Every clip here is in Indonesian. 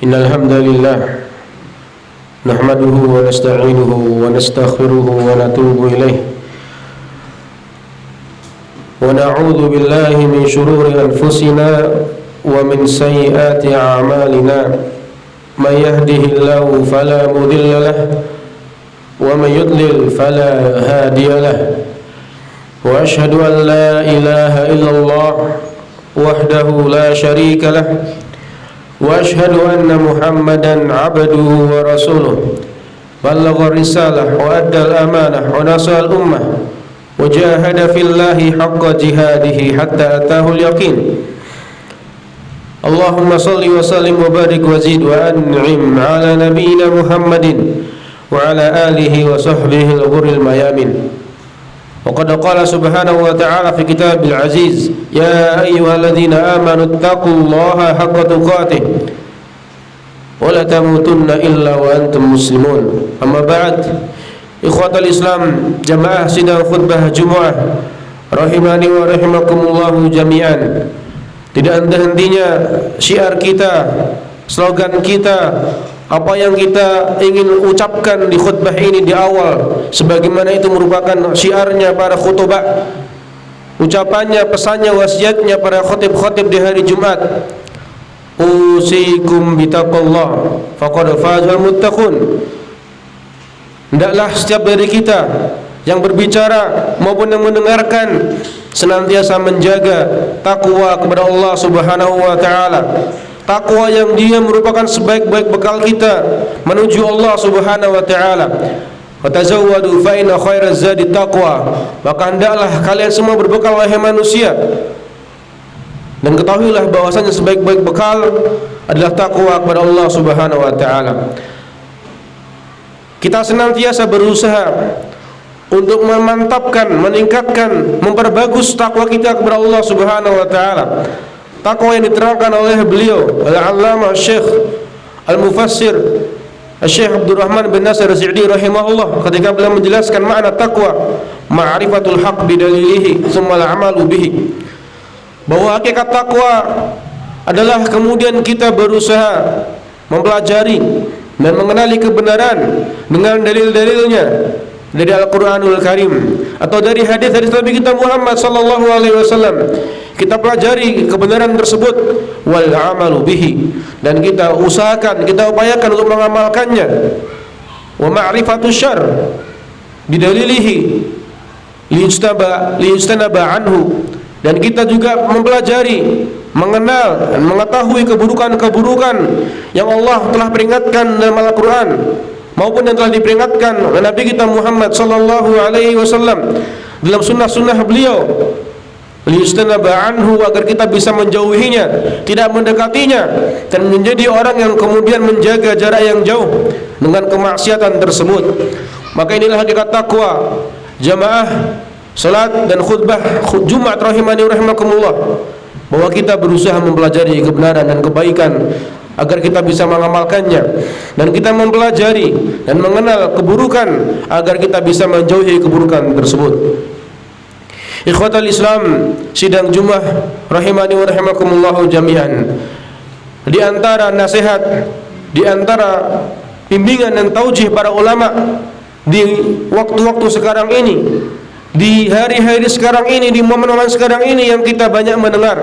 إن الحمد لله نحمده ونستعينه ونستغفره ونتوب إليه ونعوذ بالله من شرور أنفسنا ومن سيئات أعمالنا من يهده الله فلا مضل له ومن يضلل فلا هادي له وأشهد أن لا إله إلا الله وحده لا شريك له وأشهد أن محمدا عبده ورسوله بلغ الرسالة وأدى الأمانة ونصح الأمة وجاهد في الله حق جهاده حتى أتاه اليقين اللهم صل وسلم وبارك وزد وأنعم على نبينا محمد وعلى آله وصحبه الغر الميامين وقد قال سبحانه وتعالى في كتاب العزيز يا أيها الذين آمنوا اتقوا الله حق تقاته ولا تموتن إلا وأنتم مسلمون أما بعد إخوة الإسلام جماعة sidang khutbah Jumat rahimani wa rahimakumullahu jami'an. Tidak henti-hentinya syiar kita, slogan kita, apa yang kita ingin ucapkan di khutbah ini di awal, sebagaimana itu merupakan syiarnya para khutbah, ucapannya, pesannya, wasiatnya para khutib-khutib di hari Jumat. Usikum bitaqullah faqad fazal muttaqun. Hendaklah setiap dari kita yang berbicara maupun yang mendengarkan senantiasa menjaga takwa kepada Allah Subhanahu wa taala. Takwa yang dia merupakan sebaik-baik bekal kita menuju Allah Subhanahu wa taala. Fatazawwadu fa inna khairaz zadi taqwa. Maka hendaklah kalian semua berbekal wahai manusia. Dan ketahuilah bahwasanya sebaik-baik bekal adalah takwa kepada Allah Subhanahu wa taala. Kita senantiasa berusaha untuk memantapkan, meningkatkan, memperbagus takwa kita kepada Allah Subhanahu wa taala. Takwa yang diterangkan oleh beliau Al-Allamah Syekh Al-Mufassir Syekh Abdul Rahman bin Nasir As-Sa'di rahimahullah ketika beliau menjelaskan makna takwa, ma'rifatul haq bidalilihi tsumma al-'amalu bihi. Bahwa hakikat takwa adalah kemudian kita berusaha mempelajari, dan mengenali kebenaran dengan dalil-dalilnya dari Al-Qur'anul Karim atau dari hadis-hadis Nabi kita Muhammad sallallahu alaihi wasallam. Kita pelajari kebenaran tersebut wal amalu bihi, dan kita usahakan, kita upayakan untuk mengamalkannya. Wa ma'rifatus syarr bidalilihi liyujtanaba anhu, dan kita juga mempelajari, mengenal dan mengetahui keburukan-keburukan yang Allah telah peringatkan dalam Al-Qur'an maupun yang telah diperingatkan oleh Nabi kita Muhammad sallallahu alaihi wasallam dalam sunnah-sunnah beliau. Liyujtanaba anhu, agar kita bisa menjauhinya, tidak mendekatinya, dan menjadi orang yang kemudian menjaga jarak yang jauh dengan kemaksiatan tersebut. Maka inilah hakikat takwa jamaah salat dan khutbah Jumat rahimani rahimakumullah, bahwa kita berusaha mempelajari kebenaran dan kebaikan agar kita bisa mengamalkannya, dan kita mempelajari dan mengenal keburukan agar kita bisa menjauhi keburukan tersebut. Ikhwatal Islam, sidang Jumat rahimani wa rahimakumullah jami'an, di antara nasihat, di antara bimbingan dan taujih para ulama di waktu-waktu sekarang ini, di hari-hari sekarang ini, di momen-momen sekarang ini yang kita banyak mendengar,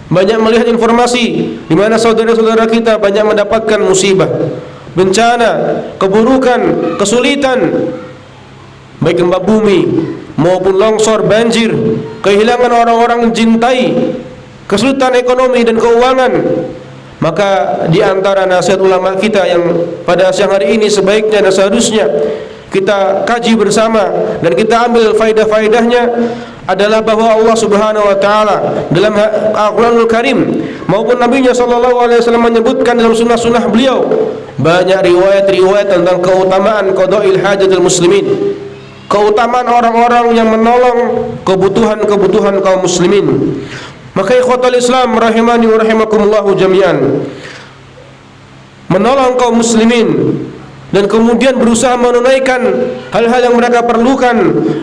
banyak melihat informasi di mana saudara-saudara kita banyak mendapatkan musibah, bencana, keburukan, kesulitan, baik gempa bumi maupun longsor, banjir, kehilangan orang-orang mencintai, kesulitan ekonomi dan keuangan. Maka di antara nasihat ulama kita yang pada siang hari ini sebaiknya dan seharusnya kita kaji bersama dan kita ambil faedah-faedahnya adalah bahwa Allah Subhanahu wa taala dalam Al-Qur'anul Karim maupun Nabi-Nya sallallahu alaihi wasallam menyebutkan dalam sunnah-sunnah beliau banyak riwayat-riwayat tentang keutamaan qada'il hajatil muslimin, keutamaan orang-orang yang menolong kebutuhan-kebutuhan kaum muslimin. Maka ikhwatul Islam rahimani wa rahimakumullahu jami'an, menolong kaum muslimin dan kemudian berusaha menunaikan hal-hal yang mereka perlukan,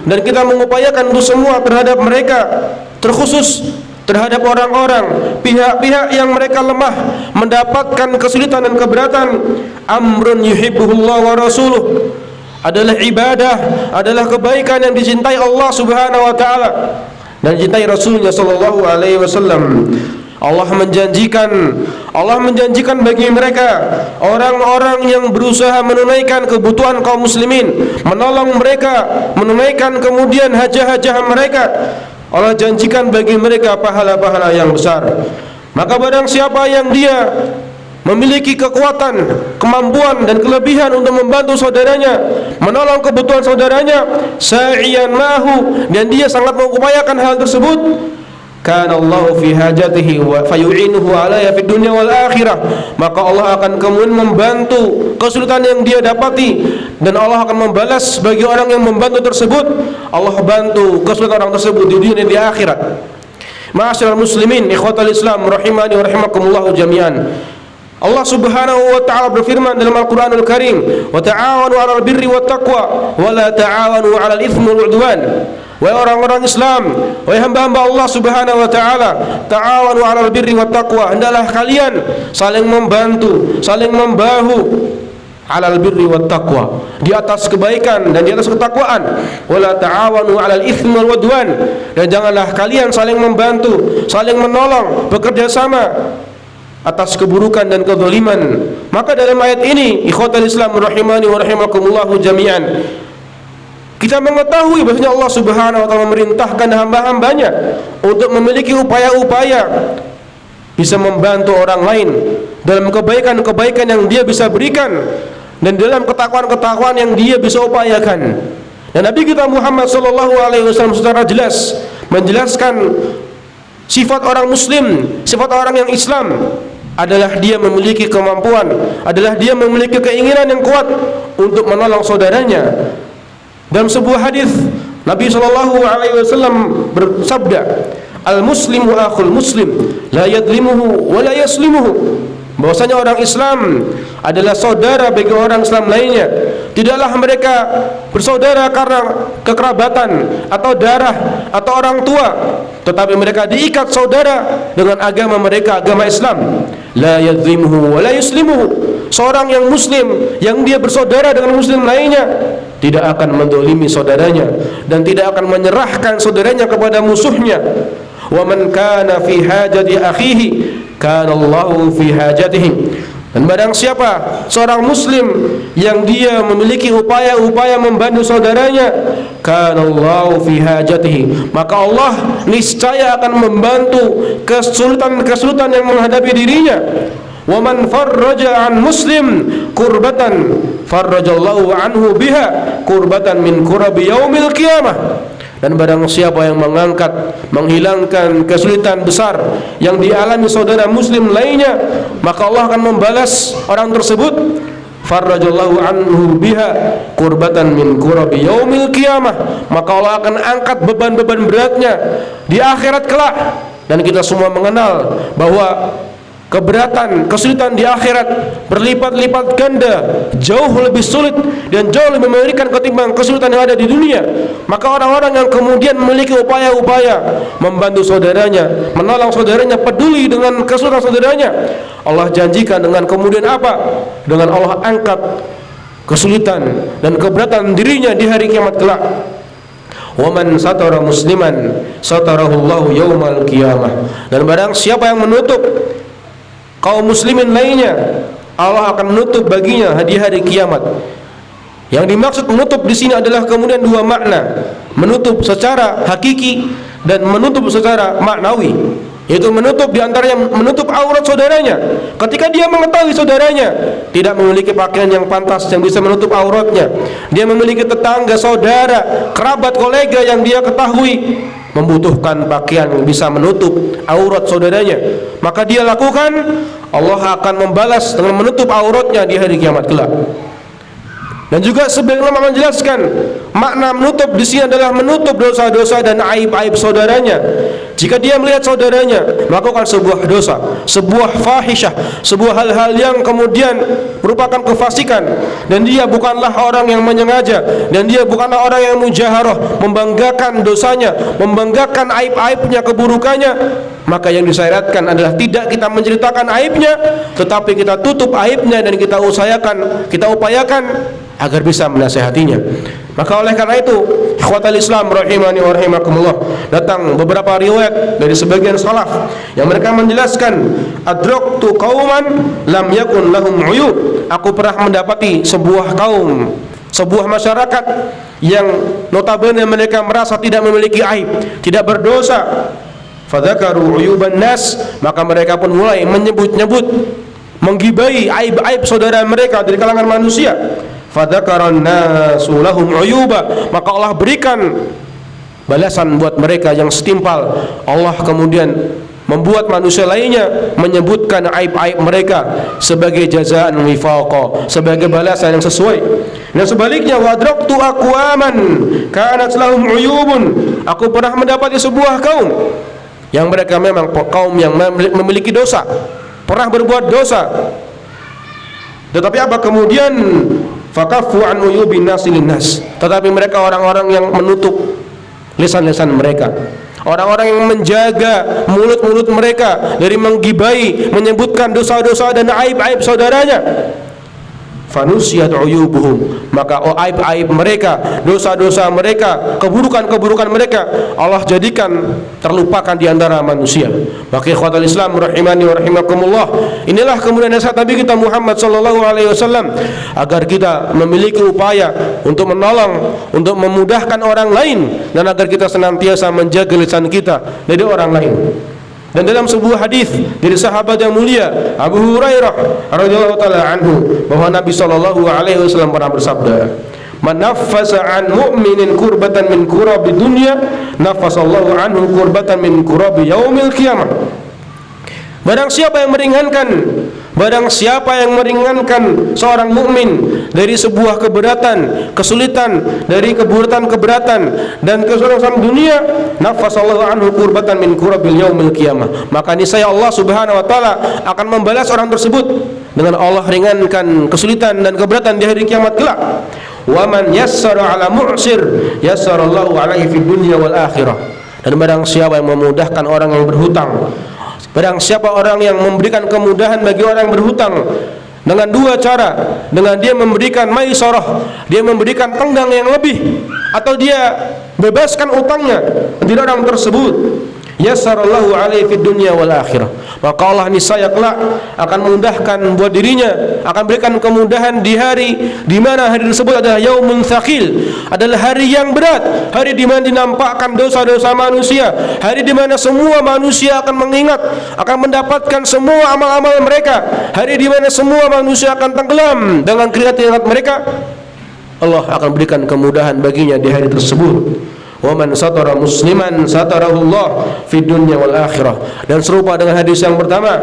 dan kita mengupayakan untuk semua terhadap mereka, terkhusus terhadap orang-orang, pihak-pihak yang mereka lemah, mendapatkan kesulitan dan keberatan. Amrun yuhibbuhullah wa rasuluh, adalah ibadah, adalah kebaikan yang dicintai Allah Subhanahu wa taala dan dicintai Rasulnya sallallahu alaihi wasallam. Allah menjanjikan bagi mereka orang-orang yang berusaha menunaikan kebutuhan kaum muslimin, menolong mereka, menunaikan kemudian hajah-hajah mereka. Allah janjikan bagi mereka pahala-pahala yang besar. Maka barang siapa yang dia memiliki kekuatan, kemampuan dan kelebihan untuk membantu saudaranya, menolong kebutuhan saudaranya, sa'iyan mahu, dan dia sangat mengupayakan hal tersebut, kana Allah fi hajatihi wa fayu'inuhu alaiha fid dunya wal akhirah, maka Allah akan kemudian membantu kesulitan yang dia dapati, dan Allah akan membalas bagi orang yang membantu tersebut. Allah bantu kesulitan orang tersebut di dunia dan di akhirat. Ma'asyiral muslimin, ikhwatal Islam rahimani wa rahimakumullah jami'an. Allah Subhanahu wa taala berfirman dalam Al-Qur'anul Karim, "Wa ta'awanu 'alal birri wat taqwa wa la ta'awanu 'alal itsmi wal 'udwan." Wahai orang-orang Islam, wahai hamba-hamba Allah Subhanahu wa taala, ta'awanu 'alal birri wat taqwa, hendaklah kalian saling membantu, saling membahu 'alal birri wat taqwa, di atas kebaikan dan di atas ketakwaan. Wa la ta'awanu 'alal itsmi wal 'udwan, dan janganlah kalian saling membantu, saling menolong, bekerja sama atas keburukan dan kezaliman. Maka dalam ayat ini, ikhwatul Islam rahimani wa rahimakumullahu jami'an, kita mengetahui bahwasanya Allah Subhanahu wa taala memerintahkan hamba-hambanya untuk memiliki upaya-upaya bisa membantu orang lain dalam kebaikan-kebaikan yang dia bisa berikan dan dalam ketakwaan-ketakwaan yang dia bisa upayakan. Dan Nabi kita Muhammad sallallahu alaihi wasallam secara jelas menjelaskan sifat orang muslim, sifat orang yang Islam adalah dia memiliki kemampuan, adalah dia memiliki keinginan yang kuat untuk menolong saudaranya. Dalam sebuah hadis Nabi sallallahu alaihi wasallam bersabda, "Al-muslimu akhul muslim, la yadlimuhu wa la yaslimuhu." Bahwasanya orang Islam adalah saudara bagi orang Islam lainnya. Tidaklah mereka bersaudara karena kekerabatan atau darah atau orang tua, tetapi mereka diikat saudara dengan agama mereka, agama Islam. La yadlimuhu wa la yuslimuhu, seorang yang muslim, yang dia bersaudara dengan muslim lainnya, tidak akan mendolimi saudaranya dan tidak akan menyerahkan saudaranya kepada musuhnya. Wa man kana fi hajati akhihi kana Allahu fi hajatihi. Dan barang siapa seorang muslim yang dia memiliki upaya-upaya membantu saudaranya, kanallahu fi hajatihi, maka Allah niscaya akan membantu kesulitan-kesulitan yang menghadapi dirinya. Wa man farraja an muslim kurbatan farrajallahu anhu biha kurbatan min kurabi yaumil qiyamah. Dan barang siapa yang mengangkat, menghilangkan kesulitan besar yang dialami saudara muslim lainnya, maka Allah akan membalas orang tersebut, farrajallahu anhu biha kurbatan min kurabi yaumil qiyamah, maka Allah akan angkat beban-beban beratnya di akhirat kelak. Dan kita semua mengenal bahwa keberatan, kesulitan di akhirat berlipat-lipat ganda, jauh lebih sulit dan jauh lebih mengerikan ketimbang kesulitan yang ada di dunia. Maka orang-orang yang kemudian memiliki upaya-upaya membantu saudaranya, menolong saudaranya, peduli dengan kesulitan saudaranya, Allah janjikan dengan kemudian apa? Dengan Allah angkat kesulitan dan keberatan dirinya di hari kiamat kelak. Wa man satara musliman satarahullahu yaumal qiyamah. Dan barang siapa yang menutup kaum muslimin lainnya, Allah akan menutup baginya di hari kiamat. Yang dimaksud menutup di sini adalah kemudian dua makna, menutup secara hakiki dan menutup secara maknawi. Yaitu menutup diantaranya menutup aurat saudaranya. Ketika dia mengetahui saudaranya tidak memiliki pakaian yang pantas yang bisa menutup auratnya, dia memiliki tetangga, saudara, kerabat, kolega yang dia ketahui membutuhkan pakaian yang bisa menutup aurat saudaranya, maka dia lakukan, Allah akan membalas dengan menutup auratnya di hari kiamat kelak. Dan juga sebagian ulama menjelaskan makna menutup di sini adalah menutup dosa-dosa dan aib-aib saudaranya. Jika dia melihat saudaranya melakukan sebuah dosa, sebuah fahisyah, sebuah hal-hal yang kemudian merupakan kefasikan, dan dia bukanlah orang yang menyengaja, dan dia bukanlah orang yang mujaharah membanggakan dosanya, membanggakan aib-aibnya, keburukannya, maka yang disyaratkan adalah tidak kita menceritakan aibnya, tetapi kita tutup aibnya dan kita usahakan, kita upayakan agar bisa menasihatinya. Maka oleh karena itu, ikhwatal Islam rahimani wa rahimakumullah, datang beberapa riwayat dari sebagian salaf yang mereka menjelaskan, adraktu qauman lam yakun lahum uyub. Aku pernah mendapati sebuah kaum, sebuah masyarakat yang notabene mereka merasa tidak memiliki aib, tidak berdosa. Fadzakaru uyuban nas, maka mereka pun mulai menyebut-nyebut, menggibai aib-aib saudara mereka dari kalangan manusia. Fadzakaran nasu lahum uyuba, maka Allah berikan balasan buat mereka yang setimpal. Allah kemudian membuat manusia lainnya menyebutkan aib-aib mereka sebagai jazaan wifaqa, sebagai balasan yang sesuai. Dan sebaliknya, wadraktu aqwaman kanat lahum uyubun, aku pernah mendapati sebuah kaum yang mereka memang kaum yang memiliki dosa, pernah berbuat dosa, tetapi apa kemudian fakafu an uyubin nasi linnas, tetapi mereka orang-orang yang menutup lisan-lisan mereka, orang-orang yang menjaga mulut-mulut mereka dari menggibai, menyebutkan dosa-dosa dan aib-aib saudaranya. Fanusiyat uyubuhum, maka aib-aib mereka, dosa-dosa mereka, keburukan-keburukan mereka Allah jadikan terlupakan di antara manusia. Maka ikhwatal Islam rahimani wa rahimakumullah, inilah kemudian nasihat Nabi kita Muhammad sallallahu alaihi wasallam agar kita memiliki upaya untuk menolong, untuk memudahkan orang lain, dan agar kita senantiasa menjaga lisan kita dari orang lain. Dan dalam sebuah hadis dari sahabat yang mulia Abu Hurairah radhiyallahu taala anhu, bahwa Nabi sallallahu alaihi wasallam pernah bersabda, "Man naffasa an mu'minin kurbatan min kurabi dunya, naffasallahu anhu kurbatan min kurabi yaumil qiyamah." Barang siapa yang meringankan seorang mukmin dari sebuah keberatan, kesulitan, dari keberatan dan kesulitan dunia, nafasallahu anhu kurbatan min kurabil yaumil qiyamah, maka niscaya Allah Subhanahu wa taala akan membalas orang tersebut dengan Allah ringankan kesulitan dan keberatan di hari kiamat kelak. Wa man yassara ala mu'sir yassarallahu alaihi fid dunya wal akhirah. Dan barang siapa yang memudahkan orang yang berhutang, barang siapa orang yang memberikan kemudahan bagi orang yang berhutang, dengan dua cara, dengan dia memberikan maisarah, dia memberikan tenggang yang lebih, atau dia bebaskan utangnya dari orang tersebut, yassarallahu alaihi fid dunya wal akhirah, maka Allah niscaya kelak akan memudahkan buat dirinya, akan berikan kemudahan di hari di mana hari tersebut adalah yaumun tsaqil, adalah hari yang berat, hari di mana dinampakkan dosa-dosa manusia, hari di mana semua manusia akan mengingat, akan mendapatkan semua amal-amal mereka, hari di mana semua manusia akan tenggelam dengan keringat-keringat mereka. Allah akan berikan kemudahan baginya di hari tersebut. Wa man satara musliman satarahullah fid dunya wal akhirah. Dan serupa dengan hadis yang pertama,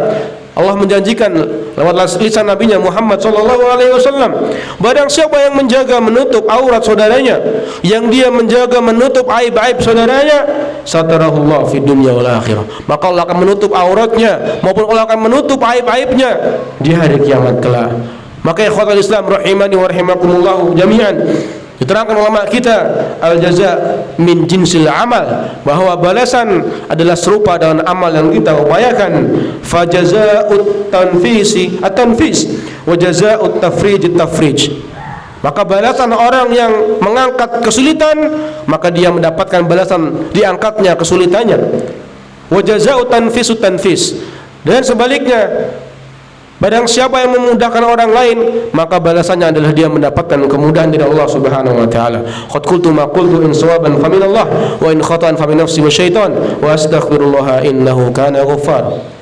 Allah menjanjikan lewat lisan nabinya Muhammad sallallahu alaihi wasallam, barang siapa yang menjaga menutup aurat saudaranya, yang dia menjaga menutup aib-aib saudaranya, satarahullah fid dunya wal akhirah, maka Allah akan menutup auratnya maupun Allah akan menutup aib-aibnya di hari kiamat kelak. Maka ikhwatul Islam rahimani wa rahimakumullah jami'an, diterangkan ulama kita, al-jaza min jinsil amal, bahwa balasan adalah serupa dengan amal yang kita upayakan. Fa jazaa'ut tanfisi at-tanfis wa jazaa'ut tafrij at-tafrij, maka balasan orang yang mengangkat kesulitan, maka dia mendapatkan balasan diangkatnya kesulitannya. Wa jazaa'ut tanfisut tanfis, dan sebaliknya, barang siapa yang memudahkan orang lain, maka balasannya adalah dia mendapatkan kemudahan dari Allah Subhanahu wa taala. Qad qultu ma qultu in sawaban fa min Allah wa in khata'an fa min nafsi wa syaitan wa astaghfirullah innahu kana ghaffar.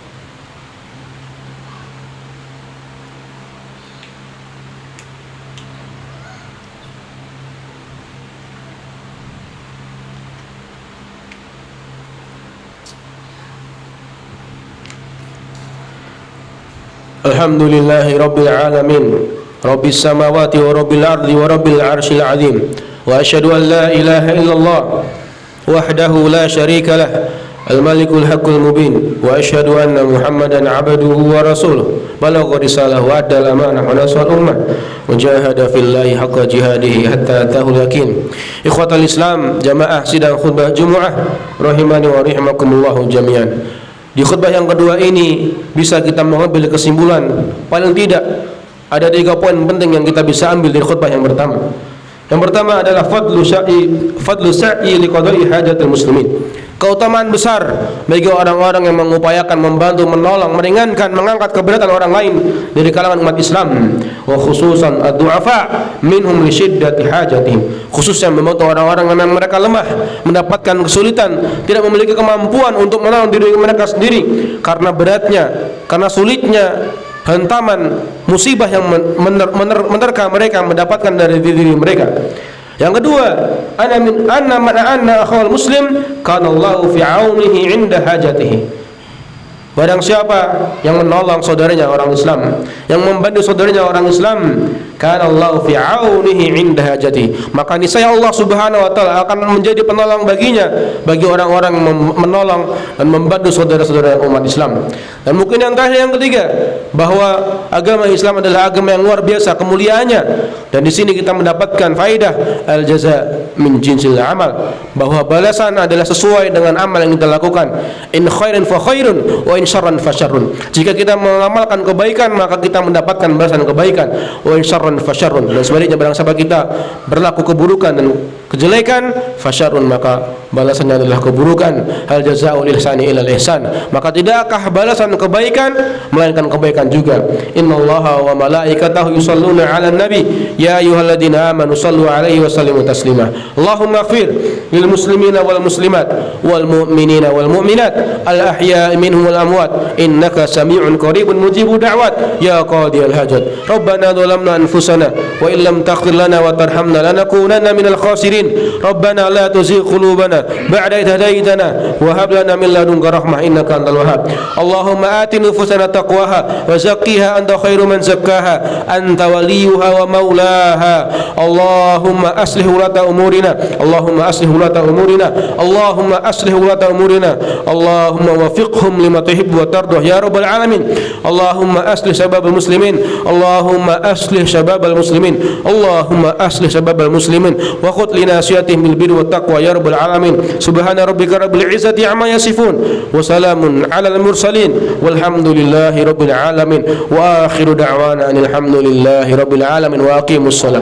Alhamdulillahi rabbil alamin, rabbis samawati wa rabbil ardi wa rabbil arshil azim, wa asyhadu an la ilaha illallah wahdahu la syarika lah, al-malikul haqqul mubin, wa asyhadu anna muhammadan abduhu wa rasuluh, balagha risalah wa adda al-amanah wa nasal ummah wa jahada fillahi haqqa jihadihi hatta atahul yakin. Ikhwatal Islam, jamaah sidang khutbah Jumat rahimani wa rahimakumullah jami'an. Di khutbah yang kedua ini bisa kita mengambil kesimpulan, paling tidak ada 3 poin penting yang kita bisa ambil dari khutbah yang pertama. Yang pertama adalah fadlu sa'i liqada'i hajatil muslimin, keutamaan besar bagi orang-orang yang mengupayakan membantu, menolong, meringankan, mengangkat keberatan orang lain dari kalangan umat Islam, wa khususan ad-du'afa minhum li syiddati hajatihim, khususnya membantu orang-orang yang mereka lemah, mendapatkan kesulitan, tidak memiliki kemampuan untuk menolong diri mereka sendiri karena beratnya, karena sulitnya hantaman musibah yang menerka mereka mendapatkan dari diri mereka. Yang kedua, anna akhwal muslim kana Allahu fi aunihi 'inda hajatihi. Barang siapa yang menolong saudaranya orang Islam, yang membantu saudaranya orang Islam, kana Allahu fi aunihi 'inda hajatihi, maka niscaya Allah Subhanahu wa taala akan menjadi penolong baginya, bagi orang-orang yang menolong dan membantu saudara-saudara umat Islam. Dan mungkin yang terakhir, yang ketiga, bahwa agama Islam adalah agama yang luar biasa kemuliaannya, dan di sini kita mendapatkan faidah al-jaza min jinsil amal, bahwa balasan adalah sesuai dengan amal yang kita lakukan. In khairin fa khairun wa in syarran fa syarrun. Jika kita mengamalkan kebaikan, maka kita mendapatkan balasan kebaikan. Wa in syarran fa syarrun. Dan sebaliknya, barang siapa kita berlaku keburukan dan kejelekan, fa syarrun, maka balasannya adalah keburukan. Hal jazaa'ul ihsani ilal ihsan, maka tidakkah balasan kebaikan melainkan kebaikan juga. Innallaha wa malaikatahu yusholluna 'alan nabi ya ayyuhalladzina amanu shallu 'alaihi wa sallimu taslima. Allahumma ighfir lil muslimina wal muslimat wal mu'minina wal mu'minat al ahya'i minhum wal amwat innaka sami'un qaribun mujibud da'wat ya qadiyal hajat. Rabbana dhalamna anfusana wa illam taghfir lana wa tarhamna lanakunanna minal khasirin. Rabbana la tuzigh qulubana ba'da idh hadaytana wa hab lana min ladunka rahmah innaka antal wahhab. Allahumma ati nufusana taqwaha wa zakkiha anta khairu man zakkaha anta waliyuha wa maulaha. Allahumma aslih ulata umurina, Allahumma aslih ulata umurina, Allahumma aslih ulata umurina, Allahumma wafiqhum lima تحب وترضى يا رب العالمين. اللهم أصلح شباب المسلمين، اللهم أصلح شباب المسلمين، اللهم أصلح شباب المسلمين وخذ لناصيتهم بالبر والتقوى يا رب العالمين. سبحان ربك رب العزة عما يصفون وسلام على المرسلين والحمد لله رب العالمين. وآخر دعوانا أن الحمد لله رب العالمين وأقيموا الصلاة.